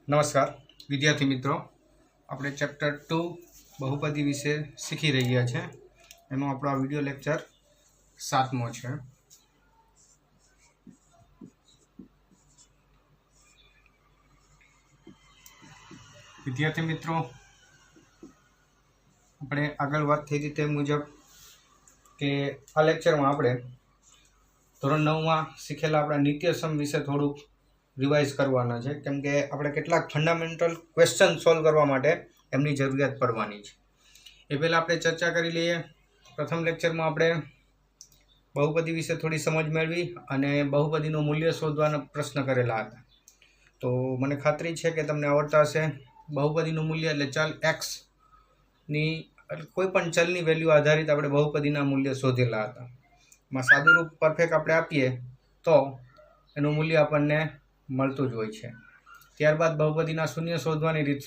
नमस्कार विद्यार्थी मित्रों, આપણે ચેપ્ટર 2 બહુપદી વિશે શીખી રહ્યા છે। એનો આપણો આ વિડિયો લેક્ચર 7મો છે। વિદ્યાર્થી મિત્રો, આપણે આગળ વાત થઈ હતી તે મુજબ કે આ લેક્ચરમાં આપણે ધોરણ 9માં શીખેલા આપણા નિત્યસમ વિશે થોડુંક रिवाइज करवाना है, केम के આપણે કેટલાક फंडामेंटल क्वेश्चन सॉल्व करवा माटे एमनी जरूरियात पड़वानी छे। ए पहला આપણે चर्चा करी लीए। प्रथम लेक्चर में આપણે बहुपदी विषे थोड़ी समझ मेळवी अने बहुपदीनुं मूल्य शोधवाना प्रश्न करेला हता। तो मने खातरी छे के तमने आवडता हशे। बहुपदीनुं मूल्य एटले चल x नी कोईपण चलनी वेल्यू आधारित આપણે बहुपदीना मूल्य शोधेला हता। एमां सादुरूप परफेक्ट આપણે आपीए तो एनुं मूल्य आपणने मळतुं ज होय छे। त्यारबाद बहुपदीना शून्य शोधवानी रीत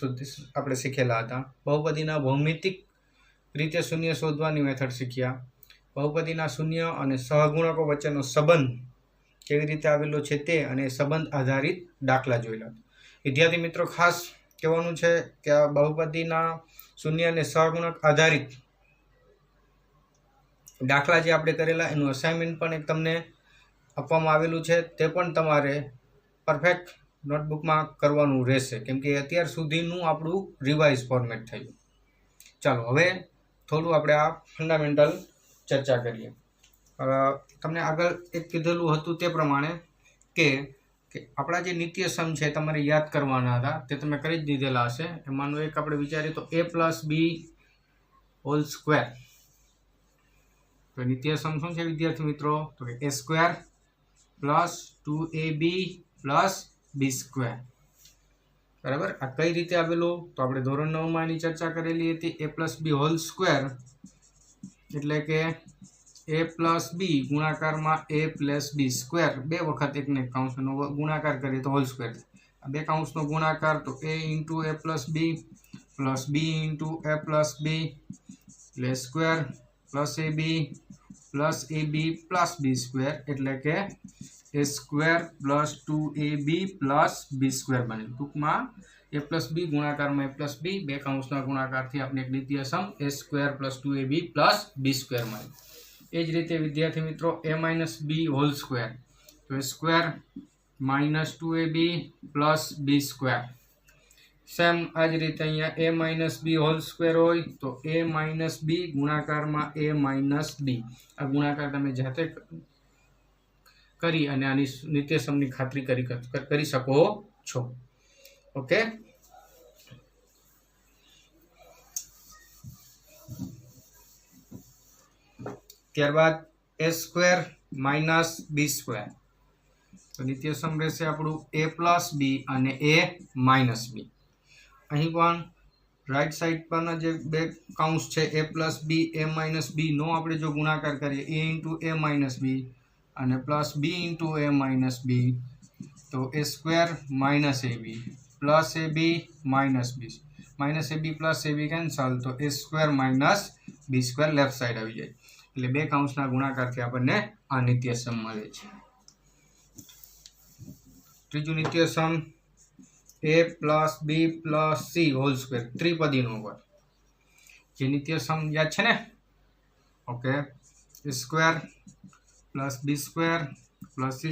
आपणे शीखेला हता। बहुपदीना भौमितिक रीते शून्य शोधवानी मेथड शीख्या। बहुपदीना शून्य अने सहगुणको वच्चेनो संबंध केवी रीते आवेलो छे ते अने संबंध आधारित दाखला जोयेला। विद्यार्थी मित्रों, खास कहेवानुं छे के आ बहुपदीना शून्य अने सहगुणक आधारित दाखला जे आपणे करेला एनुं असाइनमेंट पण एक तमने आपवामां आवेलुं छे। ते पण तमारे परफेक्ट नोटबुक में करवानुं रहेशे, केम के अत्यार सुधीनुं आपणुं रिवाइज फॉर्मेट थयुं। चलो हवे थोड़ुं आपणे आ फंडामेंटल चर्चा करीए। तमने आगळ एक कीधेलुं हतुं ते प्रमाणे के आपणा जे नित्यसम छे तमारे याद करवाना हता ते तमे करी ज दीधेला हशे। एमांनुं एक आपणे विचारीए तो a + b होल स्क्वेर। तो नित्यसम शुं छे विद्यार्थी मित्रों? तो के a² + 2ab plus B square. बराबर। आ कई रीते आवेलो? तो आपणे धोरण 9 में एनी चर्चा करेली हती। a + b होल स्क्वेर एटले के a + b गुणाकार में a + b स्क्वेर बे वखत एक ने काउंसनो गुणाकार करीए तो होल स्क्वेर। आ बे काउंसनो गुणाकार तो a × a + b plus b × a + b એટલે square plus ab plus b square એટલે કે a² + 2ab + b स्क्वेर बने। टूंक में a + b गुणाकार में a + b बे काउंसना गुणाकार थी आपने एक नित्यसम a² + 2ab + b स्क्वेर मळे। ए ज रीते विद्यार्थी मित्रों a - b होल स्क्वेर तो a² - 2ab + b square. Same आज रीते अहींया a - b होल स्क्वेर होय तो a - b गुणाकार में a - b। आ गुणाकार तमे जाते करी अने आनी नित्यसमनी खातरी करी शको छो। ओके। त्यारबाद a² - b स्क्वेर तो नित्यसम रहेशे आपणुं a + b अने a - b। अहीं पण राइट साइड परना जे बे काउंस छे a + b a - b no आपणे जो गुणाकार करीए a × a - b અને પ્લસ b × a - b તો a² - ab plus ab minus b minus ab plus ab cancel તો a² - b² લેફ્ટ સાઈડ આવી જાય એટલે બે કાઉંસના ગુણાકારથી આપણને આ નિત્યસમ મળે છે। ત્રીજું નિત્યસમ a + b + c whole square ત્રિપદીનો હોય જે નિત્યસમ યાદ છે ને। Okay. a² + b² + c²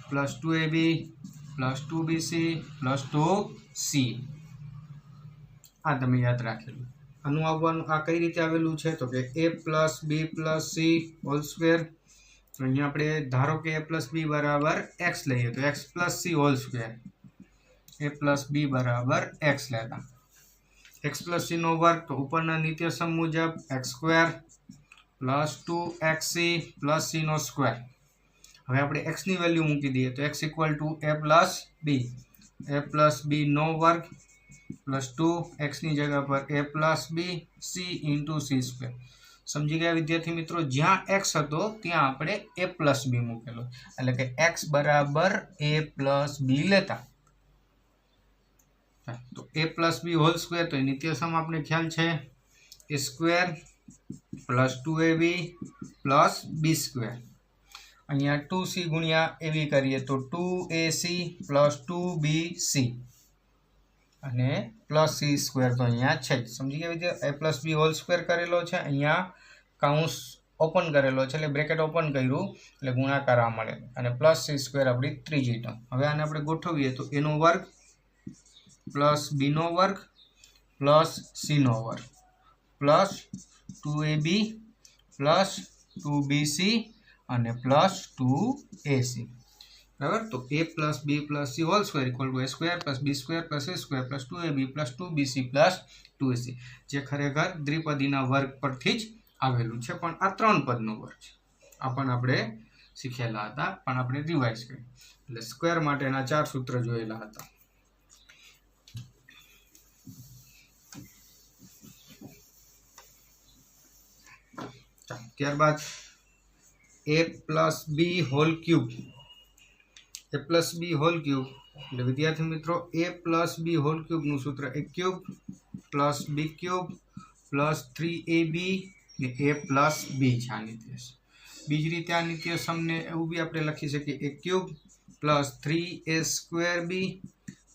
+ 2ab + 2bc + 2c आ तमे याद राखेलुं। आनुं आववानुं आ कई रीते आवेलुं छे तो के a + b + c whole square. तो अहींया आपणे धारो के a + b = x लईए तो x + c whole square a + b = x लेता x + c नो वर्ग तो उपरना नित्यसम मुजब x² + 2xc + c નો સ્ક્વેર। હવે આપણે x ની વેલ્યુ મૂકી દઈએ તો x = a + b a + b નો વર્ગ + 2x ની જગ્યા પર a + b c × c²। સમજી ગયા વિદ્યાર્થી મિત્રો? જ્યાં x હતો ત્યાં આપણે a + b મૂકેલો એટલે કે x = a + b લેતા તો a + b હોલ સ્ક્વેર તો નિત્યસમ આપણે ખ્યાલ છે a² + 2ab + b²। अहींया 2c गुणिया ab करिए तो 2ac + 2bc અને પ્લસ સી સ્ક્વેર તો અહીંયા છે જ. સમજી ગયા વિદ્યાર્થી? a plus B whole square કરેલો છે, અહીંયા કાઉન્સ ઓપન કરેલો છે એટલે બ્રેકેટ ઓપન કર્યું એટલે ગુણાકાર આ મળે, અને પ્લસ સી સ્ક્વેર આપણી ત્રીજી ટર્મ. હવે આને આપણે ગોઠવીએ તો એનો વર્ગ પ્લસ બીનો વર્ગ પ્લસ સીનો વર્ગ પ્લસ 2ab પ્લસ 2bc અને પ્લસ 2ac. બરાબર? તો a plus B plus C whole square equal to a square plus B square plus a square plus 2ab plus 2bc plus 2ac, જે ખરેખર દ્વિપદીના વર્ગ પરથી જ આવેલું છે, પણ આ 3 પદનો વર્ગ છે. આ પણ આપણે શીખેલા હતા, પણ આપણે રિવાઇઝ કર્યું. એટલે સ્ક્વેર માટેના 4 સૂત્ર જોયેલા હતા. ત્યારબાદ a plus B whole cube. a plus B whole cube એટલે વિદ્યાર્થી મિત્રો a પ્લસ બી હોલ ક્યુબનું સૂત્ર a cube plus B cube plus 3ab ને a પ્લસ બી છે આ નિત્યસમ. બીજી રીતે આ નિત્યસમને એવું બી આપણે લખી શકીએ a cube plus 3a square B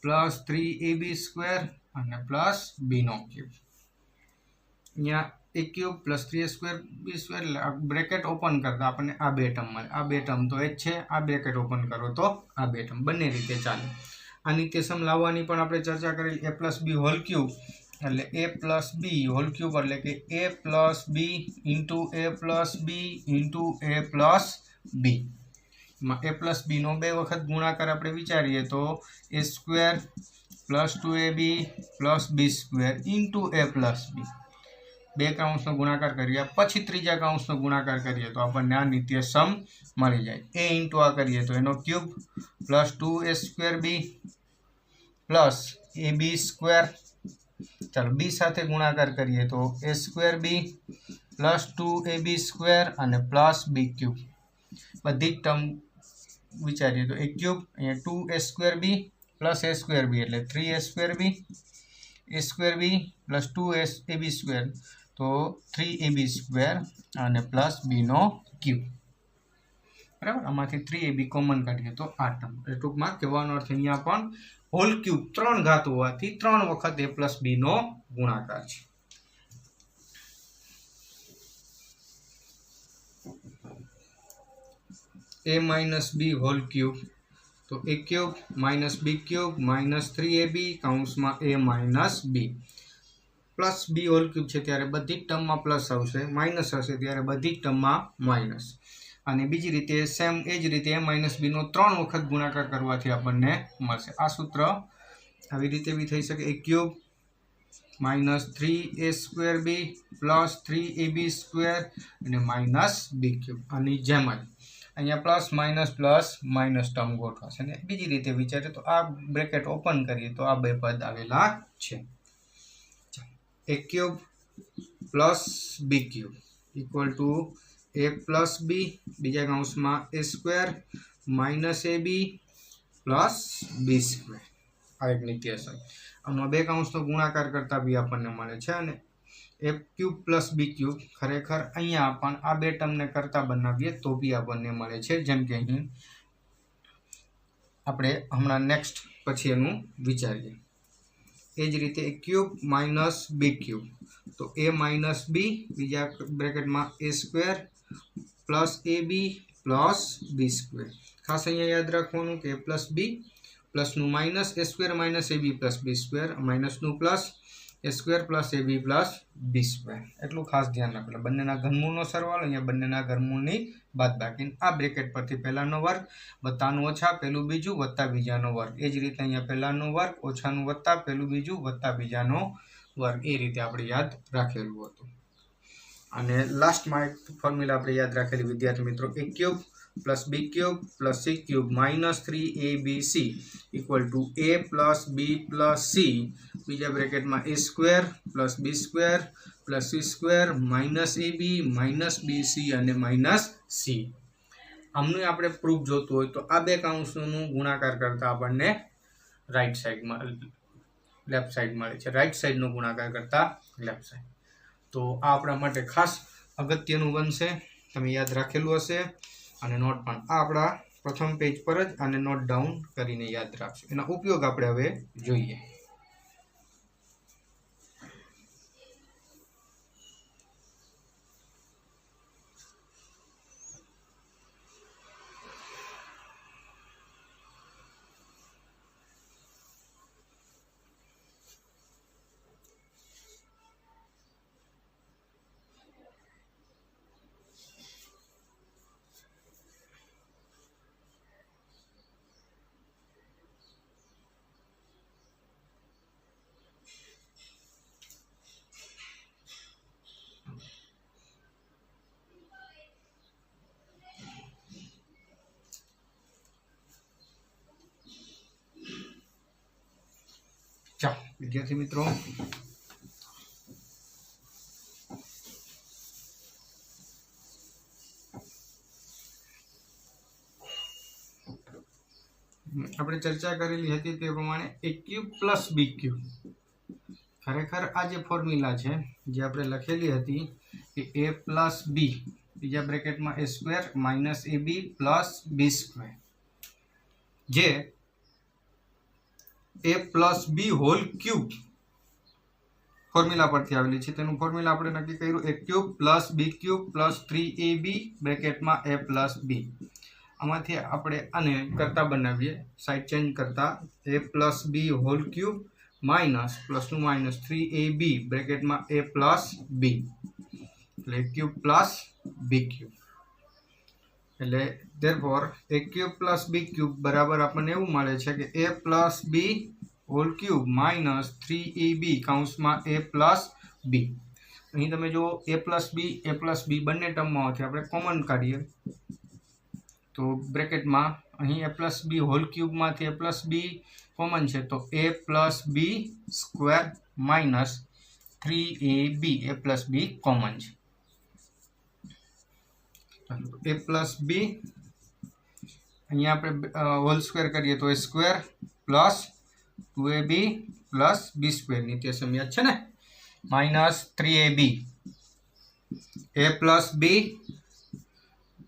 plus 3ab square અને પ્લસ બીનો ક્યુબ. અહીંયા a cube plus 3a square B square એટલે બ્રેકેટ ઓપન કરતા આપણને આ બે ટર્મ મળે. આ બે ટર્મ તો એ જ છે, આ બ્રેકેટ ઓપન કરો તો આ બે ટર્મ, બંને રીતે ચાલે. આ નિત્યસમ લાવવાની પણ આપણે ચર્ચા કરેલી. a plus B whole cube એટલે a plus B whole cube એટલે કે a plus B into a plus B into a plus B. એમાં a પ્લસ બીનો 2 વખત ગુણાકાર આપણે વિચારીએ તો a square plus 2ab plus B square into a plus B. 2 કાઉન્સનો ગુણાકાર કરીએ પછી ત્રીજા કાઉન્સનો ગુણાકાર કરીએ તો આપણને આ નિત્યસમ મળી જાય. a ઇન્ટુ આ કરીએ તો એનો cube plus 2a square B plus ab square. ચાલો બી સાથે ગુણાકાર કરીએ તો a square B plus 2ab square અને પ્લસ બી ક્યુબ. બધી જ ટર્મ વિચારીએ તો a ક્યુબ, અહીંયા 2a square B plus a square B એટલે 3a square B, a square B plus 2ab square તો 3ab સ્ક્વેર અને પ્લસ બીનો ક્યુબ. બરાબર? આમાંથી 3ab કોમન કાઢીએ તો આ ટર્મ. ટૂંકમાં કહેવાનો અર્થ અહીંયા પણ હોલ ક્યુબ 3 ઘાત હોવાથી 3 વખત a પ્લસ બીનો ગુણાકાર છે. a minus B whole cube તો a cube minus B cube minus 3ab કાઉન્સમાં a minus B plus B whole cube છે ત્યારે બધી જ ટર્મમાં પ્લસ આવશે, માઇનસ હશે ત્યારે બધી જ ટર્મમાં માઇનસ. અને બીજી રીતે સેમ એ જ રીતે a માઇનસ બીનો 3 વખત ગુણાકાર કરવાથી આપણને મળશે. આ સૂત્ર આવી રીતે બી થઈ શકે a cube minus 3a square B plus 3ab square અને માઇનસ બી ક્યુબ. આની જેમ જ અહીંયા પ્લસ માઇનસ ટર્મ ગોઠવાશે. અને બીજી રીતે વિચારીએ તો આ બ્રેકેટ ઓપન કરીએ તો આ બે પદ આવેલા છે. a cube plus B cube equal to a plus B બીજા કાઉન્સમાં a square minus ab plus B square. આ એક નિત્યસમ. આનો બે કાઉન્સનો ગુણાકાર કરતા બી આપણને મળે છે. અને a cube plus B cube ખરેખર અહીંયા પણ આ બે ટર્મને કરતા બનાવીએ તો બી આપણને મળે છે, જેમ કે અહીં આપણે હમણાં નેક્સ્ટ પછી એનું વિચારીએ. એ જ રીતે a cube minus B cube તો a માઇનસ બી બીજા બ્રેકેટમાં a square plus ab plus B square. ખાસ અહીંયા યાદ રાખવાનું કે a પ્લસ બી પ્લસનું minus a square minus ab plus B square, માઇનસનું plus a square plus ab plus B square. એટલું ખાસ ધ્યાન રાખવું. બંનેના ઘનમૂળનો સરવાળો, અહીંયા બંનેના ઘનમૂળની બાદબાકી. આ બ્રેકેટ પરથી પહેલાનો વર્ગ વત્તાનું ઓછા પહેલું બીજું વત્તા બીજાનો વર્ગ. એ જ રીતે અહીંયા પહેલાનો વર્ગ ઓછાનું વત્તા પહેલું બીજું વત્તા બીજાનો વર્ગ. એ રીતે આપણે યાદ રાખેલું હતું. અને લાસ્ટમાં એક ફોર્મ્યુલા આપણે યાદ રાખેલી વિદ્યાર્થી મિત્રો, a cube plus B cube plus C cube minus 3abc equal to a plus B plus C બીજા બ્રેકેટમાં a square plus B square plus C square minus ab minus BC અને માઇનસ સી. આમનું આપણે proof જોતું હોય તો આ બે કાઉન્સનું ગુણાકાર કરતા આપણને રાઈટ સાઈડમાં લેફ્ટ સાઈડ મળે છે. રાઈટ સાઈડનો ગુણાકાર કરતા લેફ્ટ સાઈડ. તો આ આપણા માટે ખાસ અગત્યનું બનશે. તમે યાદ રાખેલું હશે અને નોટ પણ આ આપણા પ્રથમ પેજ પર જ આને નોટ ડાઉન કરીને યાદ રાખશો. એના ઉપયોગ આપણે હવે જોઈએ. विद्यार्थी मित्रों આપણે ચર્ચા કરેલી હતી તે પ્રમાણે a cube plus b cube ખરેખર આ જે ફોર્મ્યુલા છે જે આપણે લખેલી હતી કે a પ્લસ b બીજા બ્રેકેટમાં a square minus ab plus b square જે a plus b whole cube formula પરથી આવેલી છે તેનું ફોર્મ્યુલા આપણે નક્કી કર્યું a cube plus b cube plus 3ab બ્રેકેટમાં a પ્લસ b આમાંથી આપણે આને કરતા બનાવીએ સાઈડ ચેન્જ કરતા a plus b whole cube minus પ્લસનું માઇનસ 3ab બ્રેકેટમાં a પ્લસ b એટલે a cube plus b cube એટલે therefore a cube plus b cube બરાબર આપણને એવું મળે છે કે a plus b whole cube minus 3ab કૌંસમાં a પ્લસ b અહીં તમે જો a પ્લસ b બંને ટર્મમાંથી આપણે કોમન કાઢીએ તો બ્રેકેટમાં અહીં a પ્લસ b હોલ ક્યુબમાંથી a પ્લસ b કોમન છે તો a plus b square minus 3ab a plus b common છે a પ્લસ b અહીંયા આપણે હોલ સ્ક્વેર કરીએ તો a square plus 2ab plus b square નિત્યસમ યાદ છે ને minus 3ab a plus b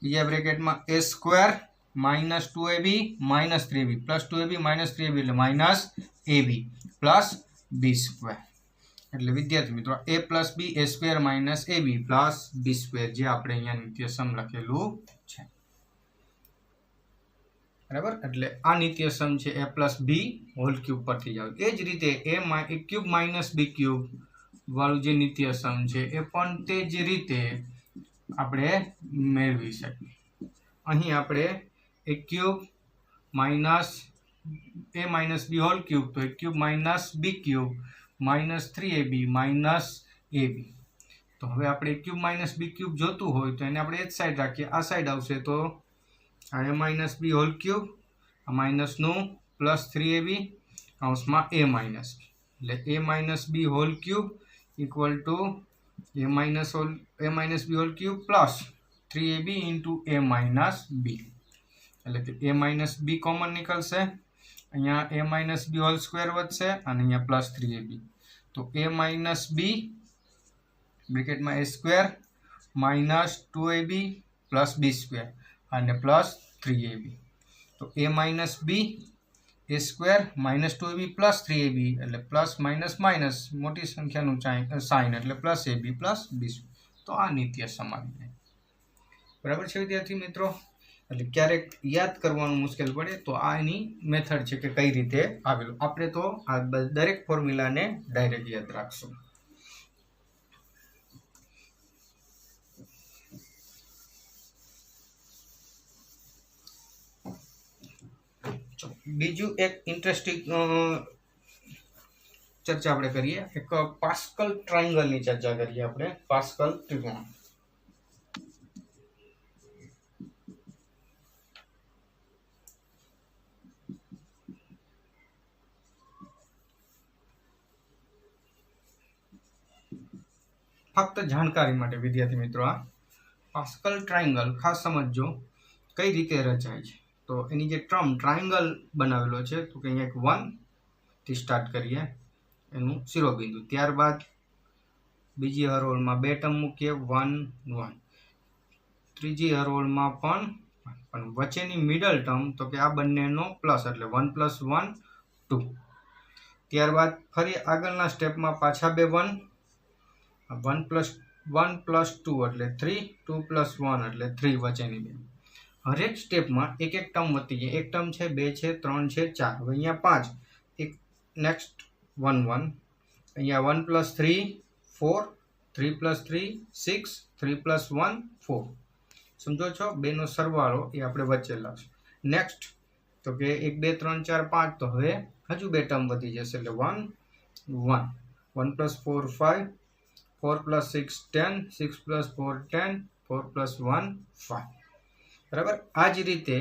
બીજા બ્રેકેટમાં a square minus 2ab minus 3ab plus 2ab minus 3ab એટલે minus ab plus b square એટલે વિદ્યાર્થી મિત્રો a plus b a square minus ab plus b square જે આપણે અહીંયા નિત્યસમ લખેલું છે બરાબર એટલે આ નિત્યસમ છે a plus b whole cube પરથી જાવ એ જ રીતે a cube minus b cube વાળું જે નિત્યસમ છે એ પણ તે જ રીતે આપણે મેળવી શકીએ અહીં આપણે a cube minus a minus b whole cube તો a cube minus b cube minus 3ab minus ab તો હવે આપણે a cube minus b cube જોતું હોય તો એને આપણે એક સાઈડ રાખીએ આ સાઈડ આવશે તો આ a minus b whole cube આ માઇનસનું પ્લસ 3ab કૌંસમાં a માઇનસ એટલે a minus b whole cube equal to a minus b whole cube plus 3ab into a minus b એટલે કે a માઇનસ b કોમન નીકળશે અહીંયા a minus b whole square વધશે અને અહીંયા plus 3ab તો a minus b બ્રેકેટમાં a square minus 2ab plus b square અને plus 3ab તો a minus b a square minus 2ab plus 3ab એટલે plus minus minus મોટી સંખ્યાનું sign એટલે plus ab plus b તો આ નિત્યસમ આવી જાય બરાબર છે વિદ્યાર્થી મિત્રો એટલે ક્યારેક યાદ કરવાનું મુશ્કેલ પડે તો આ એની મેથડ છે કે કઈ રીતે આવેલું આપણે તો આ દરેક ફોર્મ્યુલાને ડાયરેક્ટ યાદ રાખશું બીજું એક ઇન્ટરેસ્ટિંગ ચર્ચા આપણે કરીએ એક પાસ્કલ ટ્રાયંગલની ચર્ચા કરીએ આપણે પાસ્કલ ત્રિકોણ ફક્ત જાણકારી માટે વિદ્યાર્થી મિત્રો આ પાસ્કલ ટ્રાયંગલ ખાસ સમજજો કઈ રીતે રચાય છે તો એની જે ટર્મ ટ્રાયંગલ બનાવેલો છે તો કે અહીંયા એક 1 થી સ્ટાર્ટ કરીએ એનું શિરોબિંદુ ત્યારબાદ બીજી હરોળમાં બે ટર્મ મૂકીએ 1 1 ત્રીજી હરોળમાં પણ વચ્ચેની મિડલ ટર્મ તો કે આ બંનેનો પ્લસ એટલે 1 + 1 2 ત્યારબાદ ફરી આગળના સ્ટેપમાં પાછા બે 1 1 + 2 એટલે 3 2 + 1 એટલે 3 વચ્ચેની બે હરેક સ્ટેપમાં એક એક ટર્મ વધતી જાય એક ટર્મ છે બે છે 3 છે 4 હવે અહીંયા 5 એક નેક્સ્ટ 1 1 અહીંયા 1 + 3 4 3 + 3 6 3 + 1 4 સમજો છો બેનો સરવાળો એ આપણે વચ્ચે લાવશું નેક્સ્ટ તો કે 1 2 3 4 5 તો હવે હજુ બે ટર્મ વધી જશે એટલે 1 1 1 + 4 5 4 + 6 10 6 + 4 10 4 + 1 5 બરાબર આ જ રીતે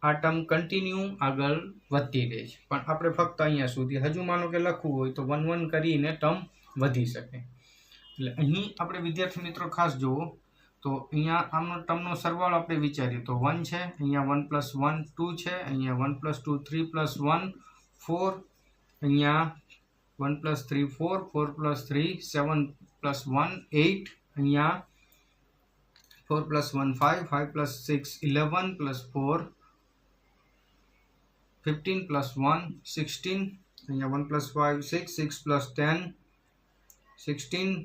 આ ટર્મ કન્ટિન્યુ આગળ વધતી રહે છે, પણ આપણે ફક્ત અહીંયા સુધી હજુ માનો કે લખવું હોય તો 1 1 કરીને ટર્મ વધી શકે. એટલે અહીં આપણે વિદ્યાર્થી મિત્રો ખાસ જુઓ તો અહીંયા આમનો ટર્મનો સરવાળો આપણે વિચારીએ તો 1 છે, અહીંયા 1 + 1 2 છે, અહીંયા 1 + 2 3 + 1 4, અહીંયા 1 + 3 4, 4 + 3 7 + 1 8, અહીંયા 4 + 1 5, 5 + 6 11 + 4 15 + 1 16, અહીંયા 1 + 5 6, 6 + 10 16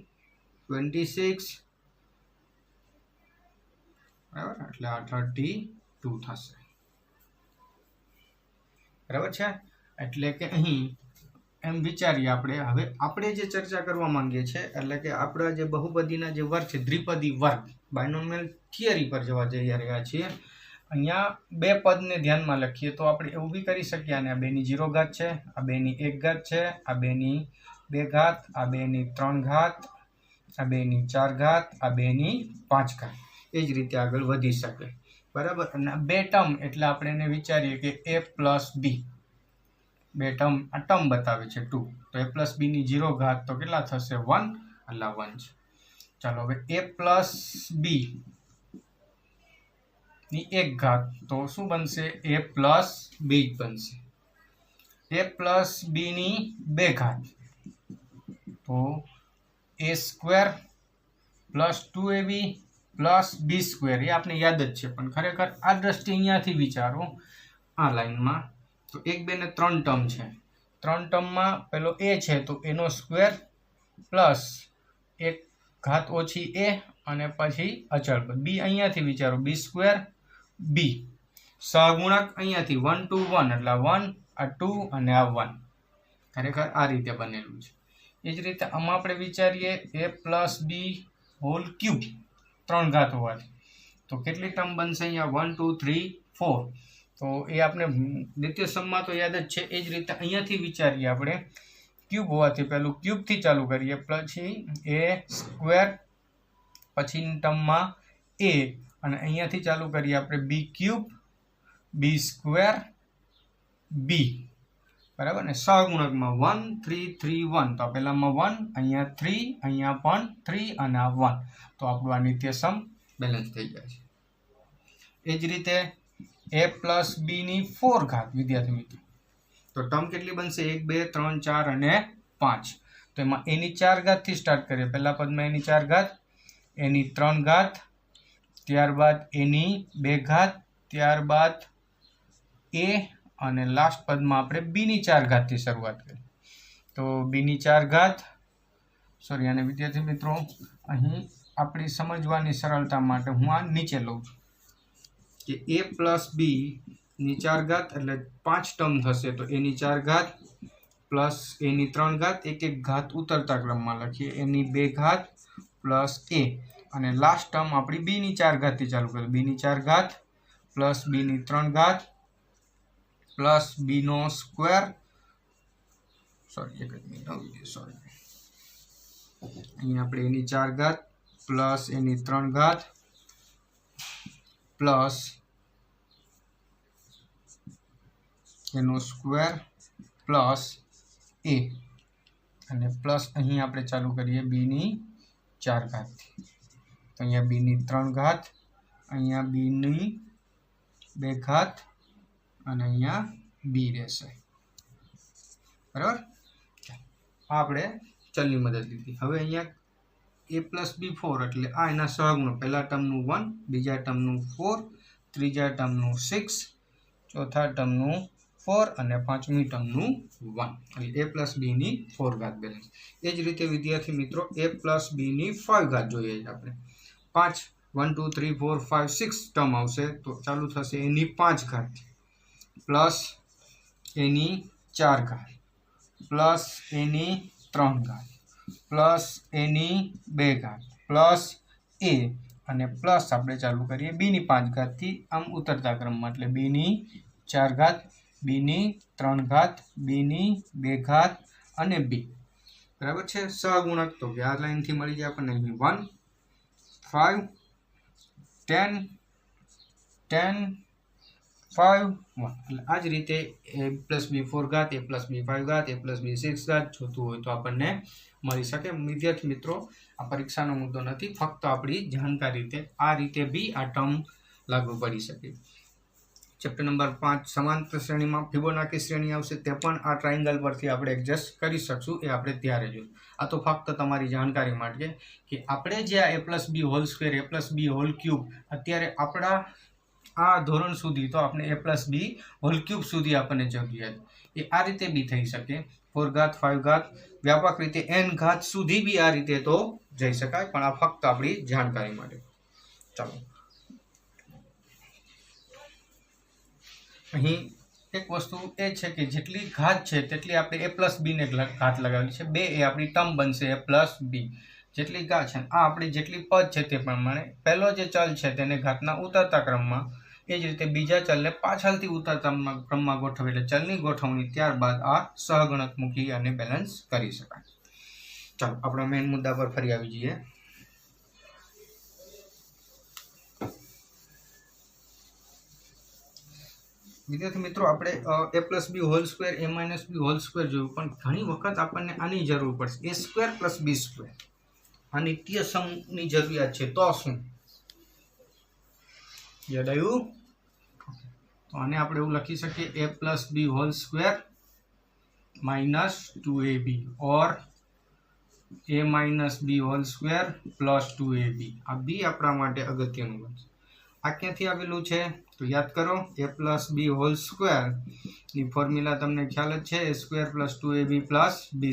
26, બરાબર, એટલે આ 32 થશે. બરાબર છે. એટલે કે અહીં એમ વિચારીએ આપણે, હવે આપણે જે ચર્ચા કરવા માંગીએ છીએ એટલે કે આપણા જે બહુપદીના જે વર્ગ છે, દ્વિપદી વર્ગ, બાયનોમિયલ થિયરી પર જવા જઈ રહ્યા છીએ. અહીંયા બે પદને ધ્યાનમાં લખીએ તો આપણે એવું બી કરી શકીએ, અને આ 2 ની 0 ઘાત છે, આ 2 ની 1 ઘાત છે, આ 2 ની 2 ઘાત, આ 2 ની 3 ઘાત, આ 2 ની 4 ઘાત, આ 2 ની 5 ઘાત, એ જ રીતે આગળ વધી શકે. બરાબર. અને બે ટર્મ એટલે આપણે એને વિચારીએ કે a + b, બે ટર્મ, આ ટર્મ બતાવે છે 2, તો a + b ની 0 ઘાત તો કેટલા થશે 1, એટલે 1 છે. ચાલો હવે a + b ની 1 ઘાત તો શું બનશે, a + b બનશે. a + b ની 2 ઘાત તો a² + 2ab + b², એ આપણે યાદ જ છે, પણ ખરેખર આ દ્રષ્ટિ અહીંયાથી વિચારો આ લાઈનમાં તો 1 2 ને 3 ટર્મ છે. 3 ટર્મમાં પેલો a છે તો એનો સ્ક્વેર પ્લસ 1 ઘાત ઓછી a અને પછી અચળ પદ b, અહીંયાથી વિચારો b² b, સહગુણક અહીંયાથી 1 2 1 એટલે 1, આ 2 અને આ 1, ખરેખર આ રીતે બનેલું છે. એ જ રીતે આમાં આપણે વિચારીએ a + b હોલ ક્યુબ, 3 ઘાત હોવાથી તો કેટલી ટર્મ બનશે અહીંયા 1 2 3 4, તો એ આપણે દ્વિતીય સમમાં તો યાદ જ છે. એ જ રીતે અહીંયાથી વિચારીએ આપણે ક્યુબ હોવાથી પહેલું ક્યુબથી ચાલુ કરીએ, પછી a², પછીની ટર્મમાં a, અને અહીંયાથી ચાલુ કરીએ આપણે b³ b² b, બરાબર ને. સહગુણકમાં 1 3 3 1, તો પહેલામાં 1, અહીંયા 3, અહીંયા પણ 3 અને આ 1, તો આપણું આ નિત્ય સમ બેલેન્સ થઈ જાય છે. એ જ રીતે a + b ની 4 ઘાત વિદ્યાર્થી મિત્રો, તો ટર્મ કેટલી બનશે 1 2 3 4 અને 5, તો એમાં a ની 4 ઘાતથી સ્ટાર્ટ કરીએ. પહેલા પદમાં a ની 4 ઘાત, a ની 3 ઘાત, ત્યારબાદ a ની 2 ઘાત, ત્યારબાદ a, અને લાસ્ટ પદમાં આપણે b ની 4 ઘાતથી શરૂઆત કરી. તો b ની 4 ઘાત, સોરી, અને વિદ્યાર્થી મિત્રો અહીં આપણી સમજવાની સરળતા માટે હું આ નીચે લઉં છું કે a + b ની 4 ઘાત એટલે 5 ટર્મ થશે, તો a ની 4 ઘાત પ્લસ a ની 3 ઘાત, એક એક ઘાત ઉતરતા ક્રમમાં લખીએ, a ની 2 ઘાત પ્લસ a, અને લાસ્ટ ટર્મ આપણી b ની 4 ઘાતથી ચાલુ કરીએ, b ની 4 ઘાત પ્લસ b ની 3 ઘાત પ્લસ b², સોરી એક જ મિનિટ, સોરી, અહીંયા આપણે a ની 4 ઘાત પ્લસ a ની 3 ઘાત પ્લસ a² પ્લસ a, અને પ્લસ અહીં આપણે ચાલુ કરીએ b ની 4 ઘાતથી, તો અહીંયા b ની 3 ઘાત, અહીંયા b ની 2 ઘાત, અને અહીંયા b રહેશે. બરાબર. આપણે ચલની મદદ લીધી. હવે અહીંયા a + b 4 એટલે આ એના સહગુણક, પહેલા ટર્મનું 1, બીજા ટર્મનું 4, ત્રીજા ટર્મનું 6, ચોથા ટર્મનું 4 અને પાંચમી ટર્મનું 1, એટલે a + b ની 4 ઘાત બેલેન્સ. એ જ રીતે વિદ્યાર્થી મિત્રો a + b ની 5 ઘાત જોઈએ છે આપણે. 5 1 2 3 4 5 6 ટર્મ આવશે, તો ચાલુ થશે a ની 5 ઘાત પ્લસ a ની 4 ઘાત પ્લસ a ની 3 ઘાત પ્લસ a ની 2 ઘાત પ્લસ a, અને પ્લસ આપણે ચાલુ કરીએ b ની 5 ઘાતથી, આમ ઉતરતા ક્રમમાં, એટલે b ની 4 ઘાત, b ની 3 ઘાત, b ની 2 ઘાત અને b. બરાબર છે. સહગુણક તો કે આ લાઈનથી મળી જાય આપણને 1 5 10 10 5 1 એટલે આ જ રીતે a+b4 a+b5 a+b6 જોતું હોય તો આપણને મળી શકે। વિદ્યાર્થી મિત્રો આ પરીક્ષાનો મુદ્દો નથી, ફક્ત આપણી જાણકારી રીતે આ રીતે બી આ ટર્મ લાગુ પડી શકે। ચેપ્ટર નંબર 5 સમાંતર શ્રેણીમાં ફિબોનાકી શ્રેણી આવશે, તે પણ આ ટ્રાયંગલ પરથી આપણે એડજસ્ટ કરી શકશું, એ આપણે ત્યારે જોયું। આ તો ફક્ત તમારી જાણકારી માટે કે આપણે જે આ a+b² a+b³ અત્યારે આપણા આ ધોરણ સુધી તો આપણે a+b³ સુધી આપણને જરૂરિયાત, એ આ રીતે બી થઈ શકે 4 5 વ્યાપક રીતે n ઘાત સુધી બી આ રીતે તો જઈ શકાય, પણ આ ફક્ત આપણી જાણકારી માટે। ચાલો અહીં એક વસ્તુ એ છે કે જેટલી ઘાત છે તેટલી આપણે a+b ને ઘાત લગાવેલી છે, 2 એ આપણી ટર્મ બનશે a+b, જેટલી ઘાત છે આ આપણી જેટલી પદ છે તે પ્રમાણે પહેલો જે ચલ છે તેને ઘાતના ઉતરતા ક્રમમાં, એ જ રીતે બીજા ચલને પાછળથી ઉતરતા ક્રમમાં ગોઠવે, એટલે ચલની ગોઠવણી ત્યારબાદ આ સહગુણક મૂકી અને બેલેન્સ કરી શકાય। ચાલો આપણા મેઇન મુદ્દા પર ફરી આવી જઈએ। વિદ્યાર્થી મિત્રો આપણે a+b² a-b² જોયું, પણ ઘણી વખત આપણને આની જરૂર પડશે a² + b², આ નિત્ય સમની જરૂરિયાત છે, તો શું યાદ આવ્યું? તો આને આપણે એવું લખી શકીએ a+b² - 2ab ઓર a-b² + 2ab, આ બી આપણા માટે અગત્યનું બનશે। આ ક્યાંથી આવેલું છે તો યાદ કરો, a+b² ની ફોર્મ્યુલા તમને ખ્યાલ જ છે, a² + 2ab + b²,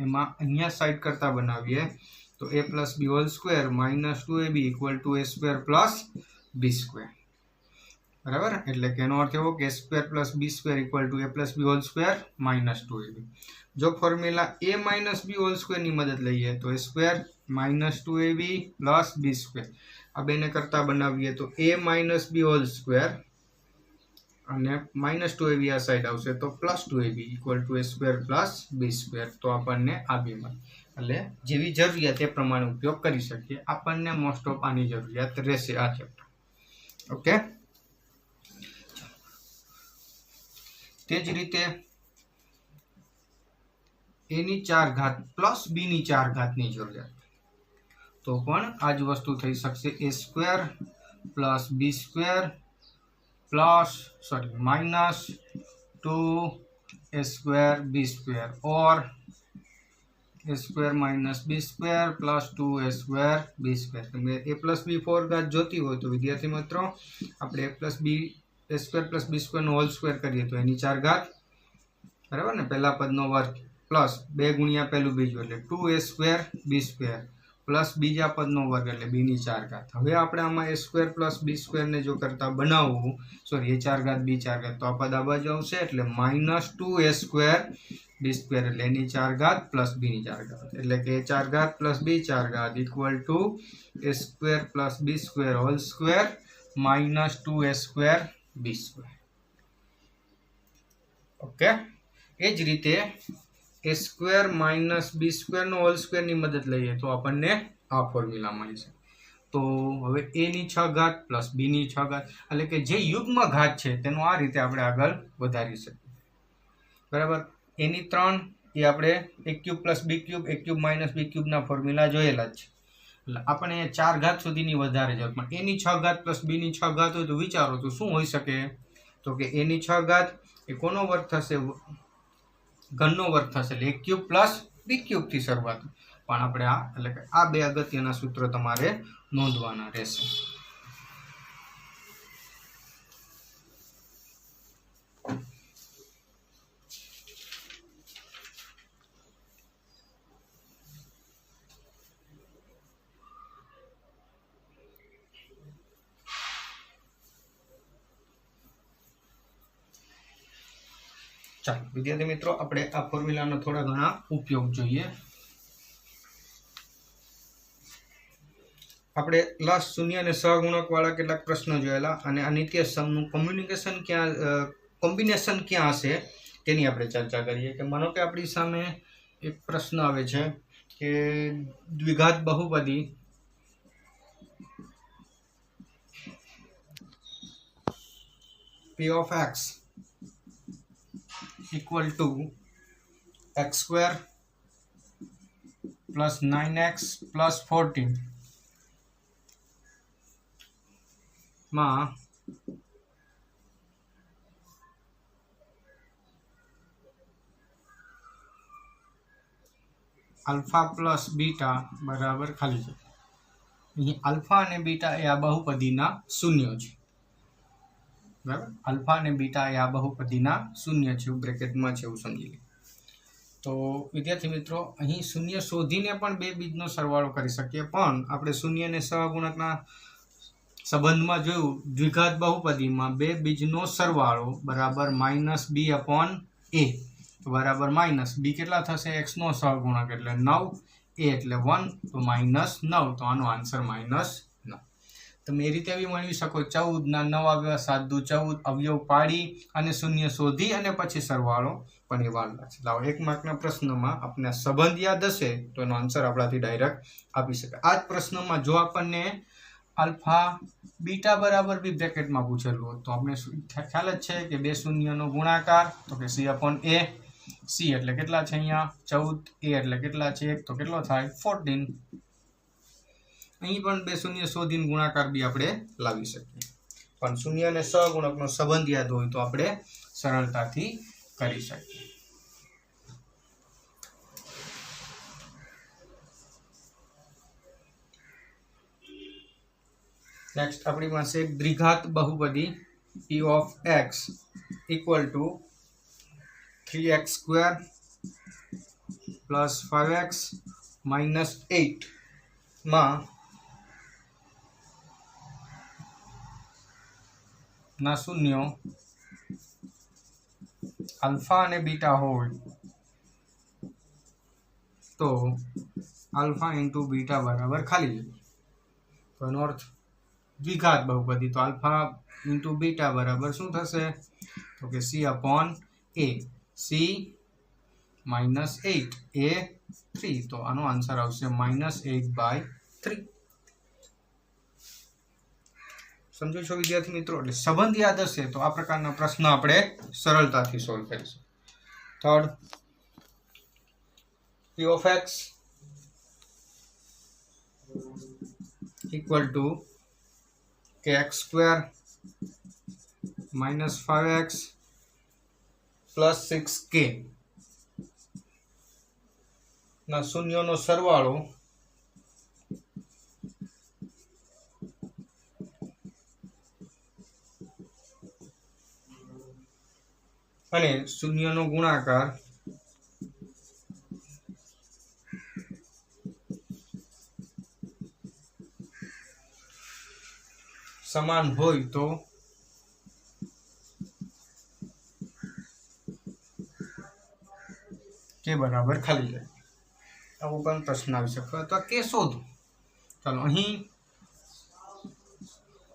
એમાં અહીંયા સાઈડ કરતા બનાવીએ તો a+b² - 2ab = a² + b², બરાબર। એટલે કે એનો અર્થ એવો કે a² + b² = a+b² - 2ab। જો ફોર્મ્યુલા a-b² ની મદદ લઈએ તો a² - 2ab + b², આ બેને કરતા બનાવીએ તો a-b² અને -2ab આ સાઈડ આવશે તો +2ab = a² + b², તો આપણને આ બે મળે। એટલે જેવી જરૂરિયાત એ પ્રમાણે ઉપયોગ કરી શકીએ, આપણને મોસ્ટ ઓફ આની જરૂરિયાત રહેશે આ ચેપ્ટર, ઓકે। તે જ રીતે a⁴ + b⁴ ની જરૂરિયાત, તો પણ આ જ વસ્તુ થઈ શકશે a² + b² -2a² b² ઓર a² - b² + 2a² b²। તમે a+b4 જોતી હોય તો વિદ્યાર્થી મિત્રો આપણે a² + b²² કરીએ તો a⁴, બરાબર ને, પહેલા પદનો વર્ગ પ્લસ 2 ગુણ્યા પહેલું બીજું એટલે 2a² b² પ્લસ બીજા પદનો વર્ગ એટલે b⁴। હવે આપણે આમાં a² + b² ને જો કરતા બનાવવું, સોરી a⁴ b⁴, તો આ પદ આ બાજુ આવશે એટલે -2a² b² એટલે a⁴ + b⁴, એટલે કે a⁴ + b⁴ = a² + b²² - 2a² b², okay. એ જ રીતે a² - b²² ની મદદ લઈએ તો આપણને આ ફોર્મ્યુલા મળી છે। તો હવે a⁴ + b⁴, એટલે કે જે યુગ્મ ઘાત છે તેનો આ રીતે આપણે આગળ વધારી શકીએ, બરાબર। a⁵ એ આપણે a³ + b³ a³ - b³ ના ફોર્મ્યુલા જોયેલા જ છે, એટલે આપણે 4 ઘાત સુધીની વધારે જરૂર, પણ a⁴ + b⁴ હોય તો વિચારો તો શું હોઈ શકે, તો કે a⁴ એ કોનો વર્ગ થશે, ઘનનો વર્ગ થશે, એટલે a³ + b³ થી શરૂઆત, પણ આપણે આ એટલે કે આ બે અગત્યના સૂત્રો તમારે નોંધવાના રહેશે। ચાલો વિદ્યાર્થી મિત્રો આપણે આ ફોર્મ્યુલાનો થોડા ઘણા ઉપયોગ જોઈએ। આપણે પ્લસ શૂન્ય અને સહગુણક વાળા કેટલાક પ્રશ્નો જોયેલા, અને આ નિત્ય સમનું કોમ્બિનેશન ક્યાં હશે તેની આપણે ચર્ચા કરીએ। કે માનો કે આપણી સામે એક પ્રશ્ન આવે છે કે દ્વિઘાત બહુપદી p of x equal to x square plus 9x plus 14 માં अल्फा प्लस बीटा बराबर खाली जगह અહીં अल्फा અને बीटा એ આ બહુપદીના શૂન્ય છે બરાબર अल्फा અને बीटा એ આ બહુપદીના શૂન્ય છે બ્રેકેટમાં છે એવું સમજી લે તો વિદ્યાર્થી મિત્રો અહીં શૂન્ય શોધીને પણ બે બીજનો સરવાળો કરી શકીએ પણ આપણે શૂન્ય અને સહગુણકના સંબંધમાં જોયું દ્વિઘાત બહુપદીમાં બે બીજનો સરવાળો બરાબર -b/a બરાબર માઇનસ બી કેટલા થશે x નો સહગુણક એટલે 9 a એટલે 1 તો -9 તો આનો આન્સર -9 તમે એ રીતે બી મેળવી શકો 14 ના 9 આવ્યા 7 દુ 14 અવયવ પાડી અને શૂન્ય શોધી અને પછી સરવાળો પણ એ વાર લાગશે લાવો એક માર્કના પ્રશ્નમાં આપણે સંબંધ યાદ હશે તો એનો આન્સર આપણાથી ડાયરેક્ટ આપી શકાય આ જ પ્રશ્નમાં જો આપણને अल्फा बीटा बराबर भी ब्रेकेट में पूछेलू तो अपने ख्याल ज छे कि बे शून्यनो गुणाकार तो कि c/a c એટલે કેટલા છે અહીંયા 14 a એટલે કેટલા છે 1 તો કેટલો થાય 14 અહીં પણ બે શૂન્ય શોધીને ગુણાકાર બી આપણે લાવી શકીએ પણ શૂન્ય અને સહગુણકનો સંબંધ યાદ હોય તો આપણે સરળતાથી કરી શકીએ नेक्स्ट अपनी पास एक द्विघात बहुपदी p of x equal to 3x square plus 5x minus 8 માં ના શૂન્યો अल्फा અને बीटा હોય તો अल्फा into बीटा बराबर खाली तो એનો અર્થ द्विघात बहुपदी तो अल्फा इंटू बीटा बराबर शू थशे तो कि c/a c -8 a 3 तो आनो आंसर आवशे -8/3 समझो छो विद्यार्थी मित्रों એટલે સંબંધ યાદ હશે તો આ પ્રકારના પ્રશ્ન આપણે સરળતાથી સોલ્વ કરીશું third p of x equal to કે x square minus 5x plus 6k ના શૂન્યનો સરવાળો અને શૂન્યનો ગુણાકાર समान होय तो के बराबर खाली जाए आवो पण प्रश्न આવી શકે તો કે શોધો ચાલો અહીં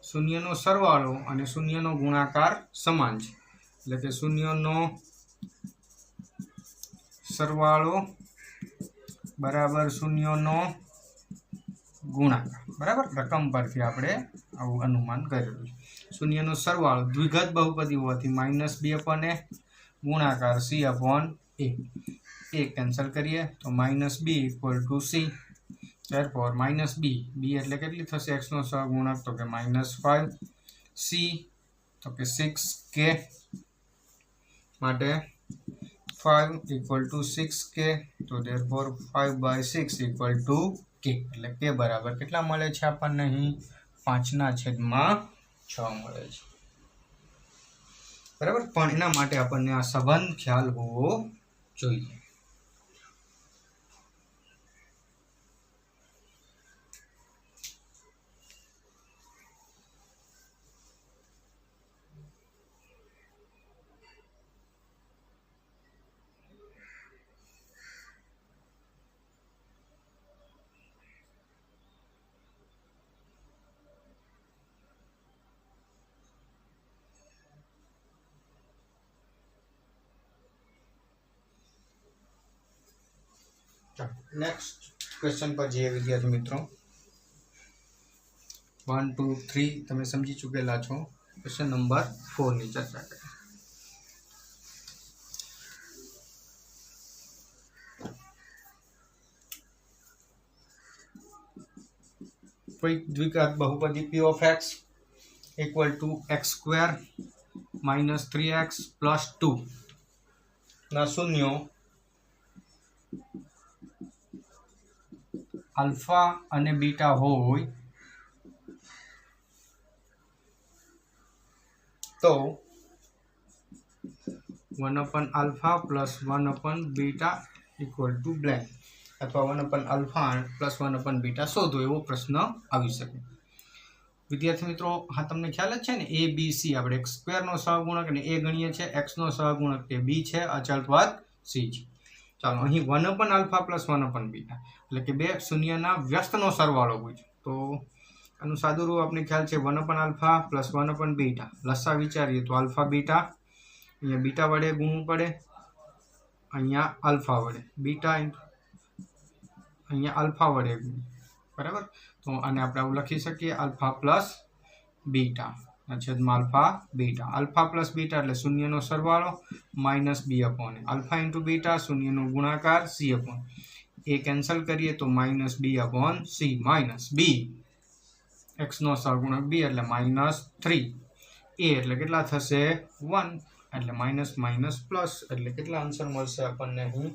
શૂન્યનો સરવાળો અને શૂન્યનો ગુણાકાર સમાન છે એટલે કે શૂન્યનો સરવાળો બરાબર શૂન્યનો गुणाकार बराबर रकम परथी आपणे आवुं अनुमान करेलुं शून्यनो सरवाळो द्विघात बहुपदी होवाथी -b/a गुणाकार c/a ए कैंसल करिए तो -b = c therefore -b b એટલે કેટલી થશે x નો સહગુણક તો કે -5 c તો કે 6k માટે 5 = 6k तो therefore 5/6 = k એટલે કે બરાબર કેટલા મળે છે આપણને અહીં 5/6 મળે છે બરાબર પણ એના માટે આપણને આ સંબંધ ખ્યાલ હોવો જોઈએ नेक्स्ट क्वेश्चन पर जाइए विद्यार्थी मित्रों 1 2 3 તમે સમજી ચૂકેલા છો क्वेश्चन नंबर 4 ની ચર્ચા કરીએ। कोई द्विघात बहुपदी p of x equal to x square minus 3x plus 2 ना शून्यों अल्फा अने बीटा होय तो 1/अल्फा प्लस 1/बीटा इक्वल टू ब्लैंक अथवा 1/अल्फा प्लस 1/बीटा शोधो एवो प्रश्न आवी सके। विद्यार्थी मित्रों हाँ तमने ख्याल ज छे ने ए बी सी आपणे एक्स स्क्वेर नो सहगुणक ने ए गणीए छे, एक्स नो सहगुणक ते बी छे, अचल पद सी छे। चालो अहीं 1/अल्फा प्लस 1/बीटा એટલે કે બે શૂન્યના વ્યસ્તનો સરવાળો હોય છે તો આનું સાદું રૂપ આપણે ખ્યાલ છે 1/अल्फा પ્લસ 1/बीटा લસા વિચારીએ તો અલ્ફા બીટા અહીંયા બીટા વડે ગુણવું પડે અહીંયા અલ્ફા વડે બીટા અહીંયા અલ્ફા વડે ગુણ બરાબર તો આને આપણે આવું લખી શકીએ અલ્ફા પ્લસ बीटा छेदमां alpha beta alpha plus beta એટલે શૂન્યનો સરવાળો minus b upon alpha into beta શૂન્યનો ગુણાકાર c अपॉन ए कैंसल करिए तो minus b upon c minus b x नो सहगुणक b એટલે माइनस 3 a એટલે કેટલા થશે 1 એટલે माइनस माइनस प्लस એટલે કેટલા આન્સર મળશે આપણને અહીં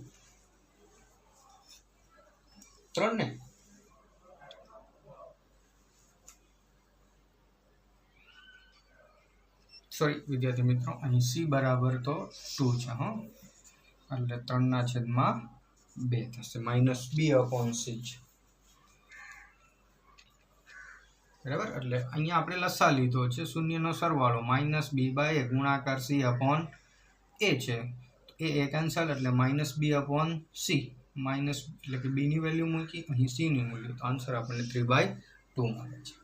3 ને सॉरी विद्यार्थी मित्रों अहीं c बराबर तो 2 है हाँ એટલે 3 ના છેદમાં 2 થશે माइनस b अपॉन c बराबर એટલે અહીંયા આપણે લસા લીધો છે શૂન્યનો સરવાળો माइनस b बाय a ગુણાકાર c अपॉन a છે એ કેન્સલ એટલે minus b upon c minus એટલે કે b ની વેલ્યુ મૂકી અહીં c ની મૂલ્ય તો આન્સર આપણને 3/2 મળે છે।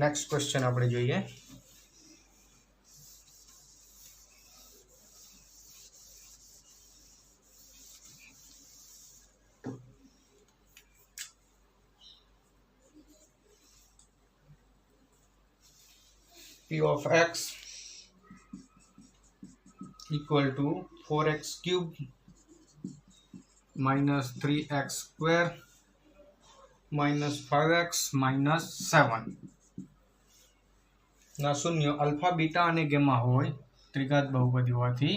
नेक्स्ट क्वेश्चन આપણે જોઈએ p of x equal to 4x cubed minus 3x square minus 5x minus 7 ना शून्य अल्फा बीटा अने गेमा होय त्रिघात बहुपदी होवाथी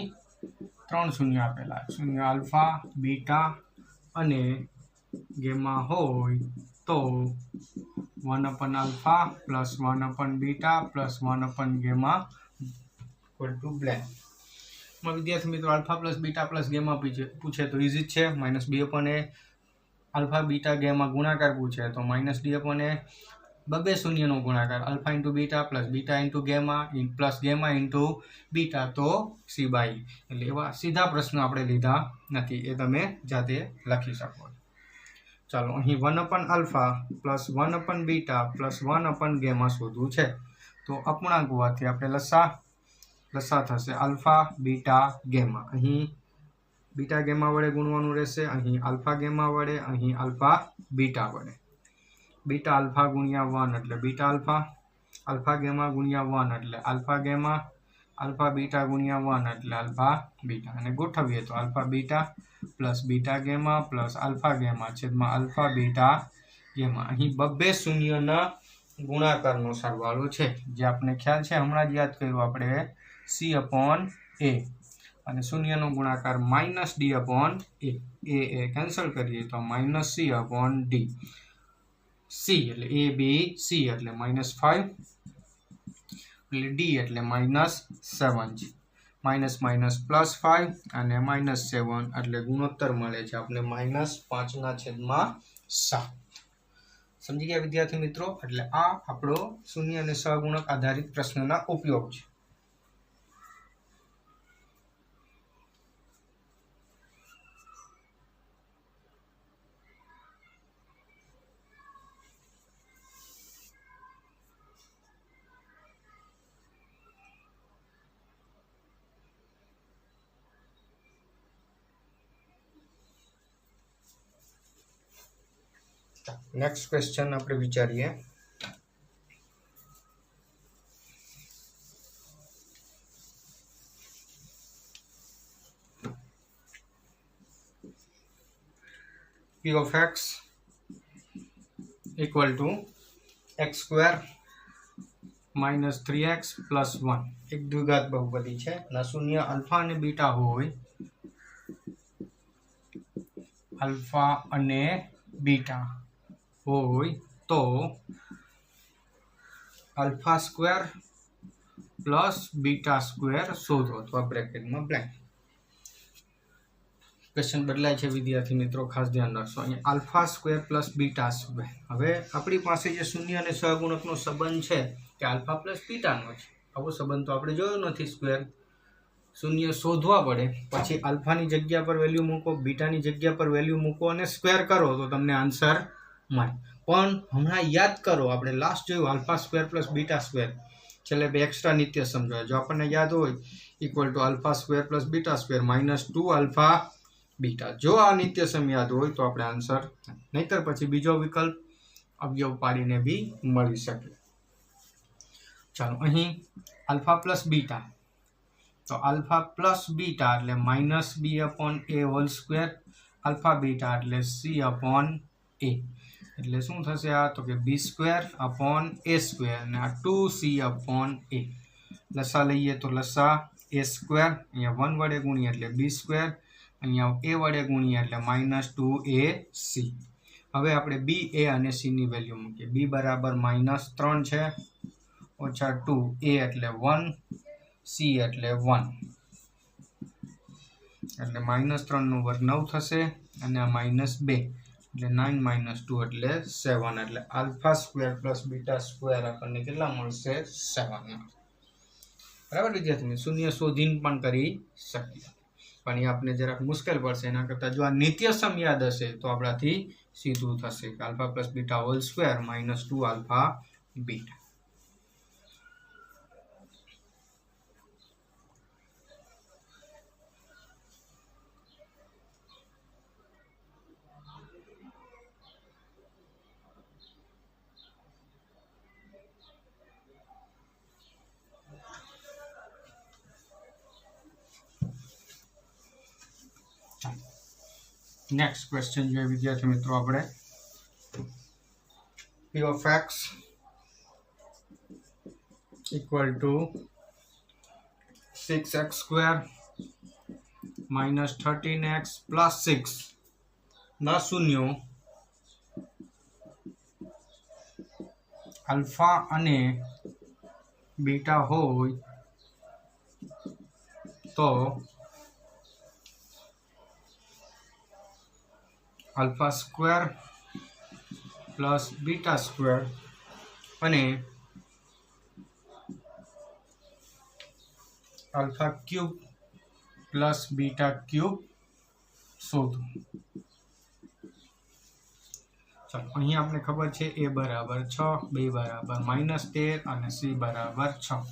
3 शून्य आपेला शून्य अल्फा बीटा अने गेमा होय तो 1/अल्फा प्लस 1/बीटा प्लस 1/गेमा इक्वल टू ब्लैंक में विद्यार्थी मित्रों अल्फा प्लस बीटा प्लस गेमा पूछे तो इजी है minus b upon a alpha beta गेमा गुणाकार पूछे तो माइनस d अपॉन a बबे शून्य नो गुणाकार alpha into beta plus beta into गेमा प्लस गेमा इंटू बीटा तो सी बाई એટલે એવા सीधा प्रश्न આપણે લીધા નથી એ તમે જાતે લખી શકો। ચાલો અહીં 1/अल्फा प्लस 1/बीटा प्लस 1/गेमा शोधવું છે તો અપૂર્ણાંક હોવાથી આપણે લસા થશે अल्फा बीटा गेमा અહીં बीटा गेमा વડે ગુણવાનું રહેશે અહીં अल्फा गेमा વડે અહીં अल्फा बीटा વડે बीटा अल्फा गुणिया 1 એટલે बीटा अल्फा अल्फा गेमा गुणिया 1 એટલે अल्फा गेमा अल्फा बीटा गुणिया 1 એટલે अल्फा बीटा અને ગોઠવીએ તો अल्फा बीटा प्लस बीटा गेमा प्लस अल्फा गेमा છેદમાં अल्फा बीटा गेमा અહીં બબ્બે શૂન્યના ગુણાકારનો સરવાળો છે જે આપણે ખ્યાલ છે હમણાં જ યાદ કર્યું આપણે c अपॉन a અને શૂન્યનો ગુણાકાર minus d upon a a cancel કરીએ તો minus c upon d c એટલે a b c એટલે -5 એટલે d એટલે -7 છે माइनस माइनस प्लस 5 અને -7 એટલે ગુણોત્તર મળે છે આપણે -5/7 સમજી ગયા વિદ્યાર્થી મિત્રો એટલે આ આપણો શૂન્ય અને સહગુણક આધારિત પ્રશ્નના ઉપયોગ છે। नेक्स्ट क्वेश्चन આપણે વિચારીએ p of x equal to x square minus 3x plus 1 એક દ્વિઘાત બહુપદી છે અને શૂન્ય અલ્ફા અને બીટા હોય અલ્ફા અને બીટા હોય તો alpha square plus beta square શોધો અથવા બ્રેકેટમાં બ્લેન્ક क्वेश्चन बदलाय है विद्यार्थी मित्रों खास ध्यान रखो uh alpha square plus beta square हवे अपनी पास शून्य और सहगुणक संबंध है कि अल्फा प्लस बीटा आवो संबंध तो आपणे जोयो नथी स्क्वेर शून्य शोधवा पड़े पछी अल्फा की जग्या पर वेल्यू मूको बीटा की जग्या पर वेल्यू मूको और स्क्वेर करो तो तमने आंसर मळे पण हमणां याद करो आपणे लास्ट जोयुं alpha square plus beta square छेल्ले बे एक्स्ट्रा नित्य समझो जो आपने याद हो equal to alpha square plus beta square minus 2 alpha beta जो आ नित्य सम याद हो तो आपणे आंसर नहींतर पछी बीजो विकल्प अवयव पाड़ीने भी मळी शके चलो अहीं अल्फा प्लस बीटा तो अल्फा प्लस बीटा एटले minus B upon A whole square alpha beta एटले सी अपॉन ए एटले शुं थशे आ तो के B square upon A square ने आ 2c अपॉन ए लसा लईए तो लसा ए स्क्वेर अहींया 1 वडे गुणीए एटले बी स्क्वेर अहींया ए वडे गुणीए एटले माइनस 2ac हवे आपणे बी ए अने सी नी वेल्यू मूकीए बी बराबर माइनस 3 छे ओछा 2 ए एटले 1 सी एटले 1 एटले माइनस 3 नो वर्ग 9 थशे अने आ माइनस 2 एटले 9 माइनस 2 एटले 7 एटले alpha square plus beta square आपणे केटला मळशे 7 बराबर विद्यार्थी मित्रो शून्य शोधीने पण करी शकीए पण ये आपने जरा मुश्किल पड़शे एना करता जो आ नित्य सम याद हशे तो आपणाथी सीधुं थशे alpha plus beta whole square minus 2 alpha beta next question जो विद्यार्थी मित्रों अपने p of x equal to 6x square minus 13x plus 6 ना शून्यों अल्फा अने बीटा होय तो alpha square plus beta square अने alpha cube plus beta cube शोधो चलो अहीं आपने खबर है ए बराबर 6 बी बराबर माइनस 13 और सी बराबर 6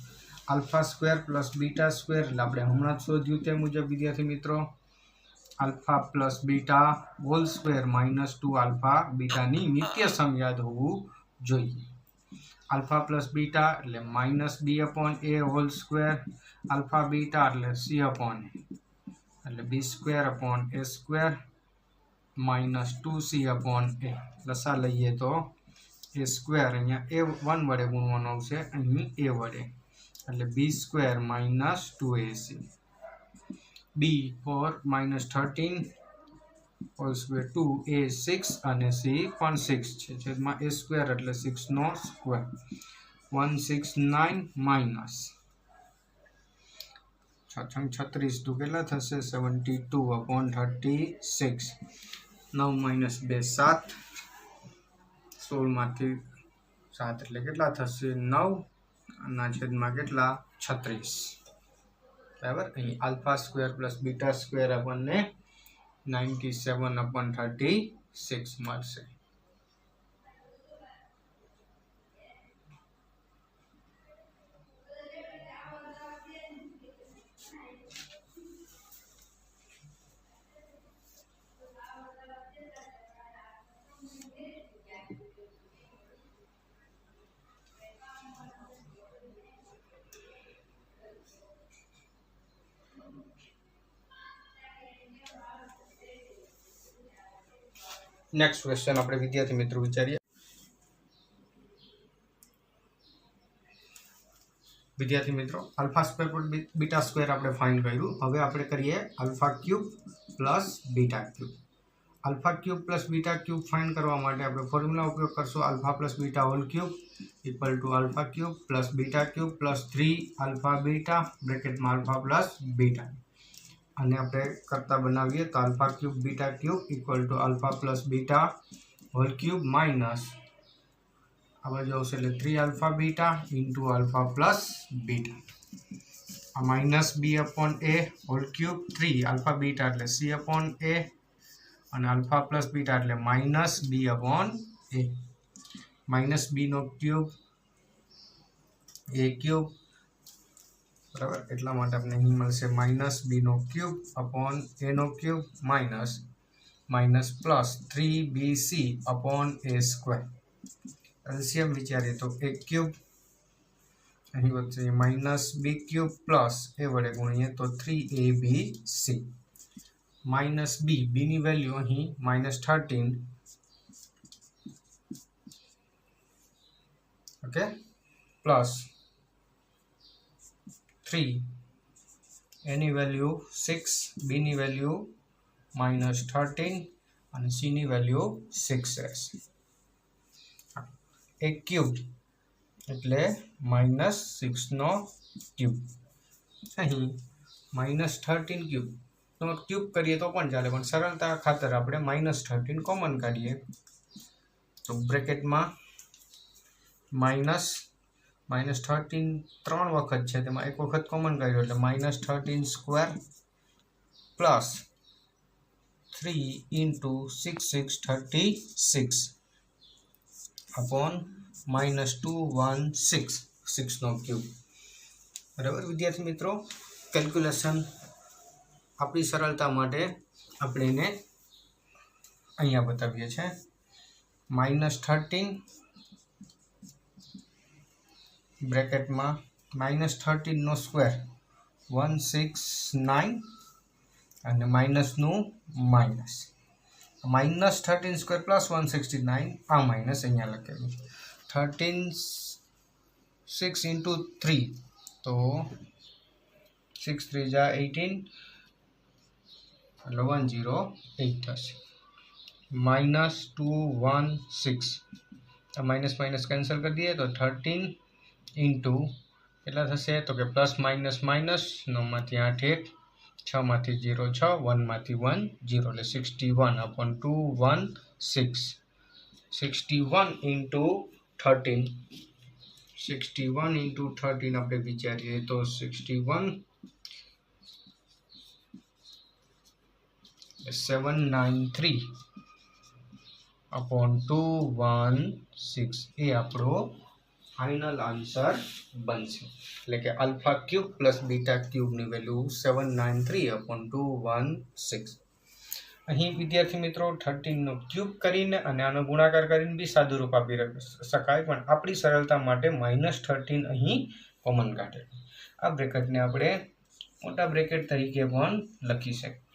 alpha square plus beta square एटले आपणे हमणां ज शोध्युं ते मुजब विद्यार्थी मित्रों alpha plus beta whole square minus 2 alpha beta नी नित्य सम याद होवुं जोईए अल्फा प्लस बीटा एटले minus B upon A whole square alpha beta एटले सी अपॉन ए एटले B square upon A square minus 2c upon A लसा लईए तो ए स्क्वेर अहींया ए 1 वडे गुणवानो आवशे अहीं ए वडे एटले B square minus 2ac b for minus 13 whole square 2 a 6 અને c પણ 6 છે છેદમાં a સ્ક્વેર એટલે 6 નો સ્ક્વેર 169 માઈનસ 6 36 તો કેટલા થશે 72 upon 36 9 minus 2 7 16 માંથી 7 એટલે કેટલા થશે 9 અને છેદમાં કેટલા 36 बराबर अहीं alpha square plus beta square अपने 97 अपॉन 36 मळशे नेक्स्ट क्वेश्चन આપણે વિદ્યાર્થી મિત્રો વિચારીએ। વિદ્યાર્થી મિત્રો અલ્ફા સ્ક્વેર પર બીટા સ્ક્વેર આપણે ફાઇન્ડ કર્યું। હવે આપણે કરીએ alpha cube plus beta cube. Alpha cube plus beta cube find करवा माटे आपणे फॉर्म्युला उपयोग करशो alpha plus beta whole cube equal to alpha cube plus beta cube plus 3 alpha beta bracket में अल्फा प्लस बीटा अने आपणे करता बनावीए तो alpha cube beta cube equal to alpha plus beta whole cube minus आ बाजु आवशे एटले 3 alpha beta into alpha plus beta आ minus B upon A whole cube 3 alpha beta एटले सी अपॉन ए અને अल्फा प्लस बीटा એટલે minus B upon A minus B नो cube A cube बराबर એટલા માટે આપણે અહીં મળશે माइनस बी नो क्यूब अपॉन ए नो cube minus minus plus 3bc upon A square LCM विचारीए तो ए क्यूब અહીં વચ્ચે माइनस बी क्यूब प्लस ए वडे गुणीए तो 3abc माइनस बी बी नी वेल्यू अहीं -13 ओके प्लस 3 ए नी वेल्यू 6 बी नी वेल्यू -13 और सी नी वेल्यू 6 रहेशे। एक क्यूब एटले -6 नो क्यूब अहीं -13 क्यूब तो क्यूब करिए तो पण चाले पण सरलता खातर आपणे -13 कॉमन काढीए तो ब्रेकेट में -13 3 वखत छे तेमां एक वखत कॉमन काढ्यो એટલે -13 स्क्वेर प्लस 3 इंटू 6 6 36 अपॉन -216 6 नो क्यूब बराबर। विद्यार्थी मित्रों केल्क्युलेशन अपनी सरलता माटे आपणे ने अहींया बतावीए छे -13 ब्रेकेट में -13 नो स्क्वेर 169 અને माइनस नु माइनस -13 स्क्वेर प्लस 169 आ माइनस अहींया लखेलुं 13 6 इंटू 3 तो 6 3 जा 18 108 थशे -216 माइनस माइनस कैंसल कर दिए तो 13 इंटू કેટલા થશે તો કે प्लस माइनस माइनस 9 मांथी 8 1 6 मांथी 0 6 1 मांथी 1 0 એટલે 61 अपॉन 216 61 इंटू 13 61 इंटू 13 આપણે વિચારીએ તો 61 793 अपॉन 216 ये आपणो फाइनल आंसर बनशे એટલે કે alpha cube plus beta cube ની વેલ્યુ 793 अपॉन 216। અહીં વિદ્યાર્થી મિત્રો 13 નો ક્યુબ કરીને અને આનો ગુણાકાર કરીને બી સાદું રૂપ આપી શકાય પણ આપણી સરળતા માટે -13 અહીં કોમન કાઢેલું। આ બ્રેકેટને આપણે મોટા બ્રેકેટ તરીકે પણ લખી શકીએ।